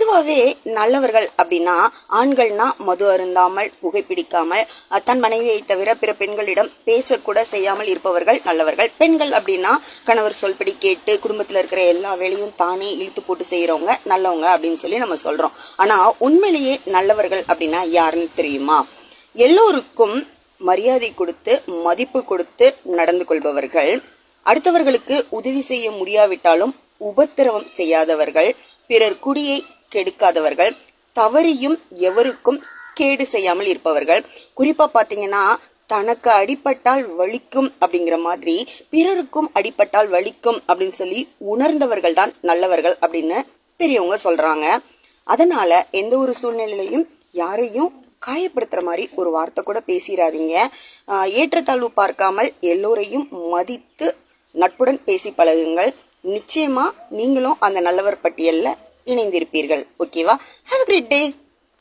பொதுவாகவே நல்லவர்கள் அப்படின்னா ஆண்கள்னா மது அருந்தாமல் புகைப்பிடிக்காமல் தன் மனைவியை தவிர பிற பெண்களிடம் பேசக்கூட செய்யாமல் இருப்பவர்கள் நல்லவர்கள். பெண்கள் அப்படின்னா கணவர் சொல்படி கேட்டு குடும்பத்துல இருக்கிற எல்லா வேலையும் தானே இழுத்து போட்டு செய்யறவங்க நல்லவங்க அப்படின்னு சொல்லி நம்ம சொல்றோம். ஆனா உண்மையிலேயே நல்லவர்கள் அப்படின்னா யாருன்னு தெரியுமா? எல்லோருக்கும் மரியாதை கொடுத்து மதிப்பு கொடுத்து நடந்து கொள்பவர்கள், அடுத்தவர்களுக்கு உதவி செய்ய முடியாவிட்டாலும் உபத்திரவம் செய்யாதவர்கள், பிறர் குடியை கெடுக்காதவர்கள், தவறியும் எவருக்கும் கேடு செய்யாமல் இருப்பவர்கள். குறிப்பா பாத்தீங்கன்னா தனக்கு அடிபட்டால் வலிக்கும் அப்படிங்கிற மாதிரி பிறருக்கும் அடிபட்டால் வலிக்கும் அப்படின்னு சொல்லி உணர்ந்தவர்கள் தான் நல்லவர்கள் அப்படின்னு பெரியவங்க சொல்றாங்க. அதனால எந்த ஒரு சூழ்நிலையிலையும் யாரையும் காயப்படுத்துற மாதிரி ஒரு வார்த்தை கூட பேசிடாதீங்க. ஏற்றத்தாழ்வு பார்க்காமல் எல்லோரையும் மதித்து நட்புடன் பேசி பழகுங்கள். நிச்சயமா நீங்களும் அந்த நல்லவர் பட்டியல்ல இணைந்திருப்பீர்கள். ஓகேவா? Have a great day.